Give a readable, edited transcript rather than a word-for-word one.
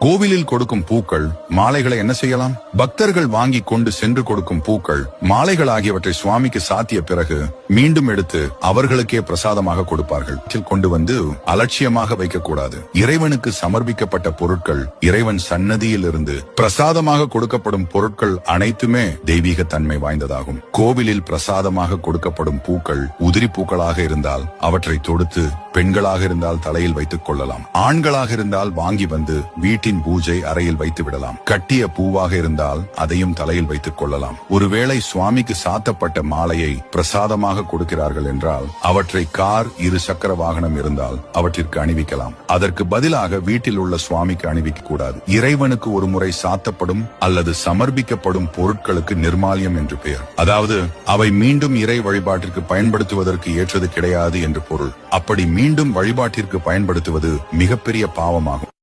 கோவிலில் கொடுக்கும் பூக்கள், மாலைகளை என்ன செய்யலாம்? பக்தர்கள் வாங்கி கொண்டு சென்று கொடுக்கும் பூக்கள், மாலைகள் ஆகியவற்றை சுவாமிக்கு சாத்திய பிறகு மீண்டும் எடுத்து அவர்களுக்கே பிரசாதமாக கொடுப்பார்கள். கொண்டு வந்து அலட்சியமாக வைக்கக்கூடாது. இறைவனுக்கு சமர்ப்பிக்கப்பட்ட பொருட்கள், இறைவன் சன்னதியில் இருந்து பிரசாதமாக கொடுக்கப்படும் பொருட்கள் அனைத்துமே தெய்வீக தன்மை வாய்ந்ததாகும். கோவிலில் பிரசாதமாக கொடுக்கப்படும் பூக்கள் உதிரி பூக்களாக இருந்தால் அவற்றை தொடுத்து, பெண்களாக இருந்தால் தலையில் வைத்துக் கொள்ளலாம். ஆண்களாக இருந்தால் வாங்கி வந்து வீட்டின் பூஜை அறையில் வைத்து விடலாம். கட்டிய பூவாக இருந்தால் அதையும் தலையில் வைத்துக் கொள்ளலாம். ஒருவேளை சுவாமிக்கு சாத்தப்பட்ட மாலையை பிரசாதமாக கொடுக்கிறார்கள் என்றால் அவற்றை கார், 2 சக்கர வாகனம் இருந்தால் அவற்றிற்கு அணிவிக்கலாம். அதற்கு பதிலாக வீட்டில் உள்ள சுவாமிக்கு அணிவிக்க கூடாது. இறைவனுக்கு ஒரு முறை சாத்தப்படும் அல்லது சமர்ப்பிக்கப்படும் பொருட்களுக்கு நிர்மால்யம் என்று பெயர். அதாவது அவை மீண்டும் இறை வழிபாட்டிற்கு பயன்படுத்துவதற்கு ஏற்றது கிடையாது என்று பொருள். அப்படி மீண்டும் வழிபாட்டிற்கு பயன்படுத்துவது மிகப்பெரிய பாவமாகும்.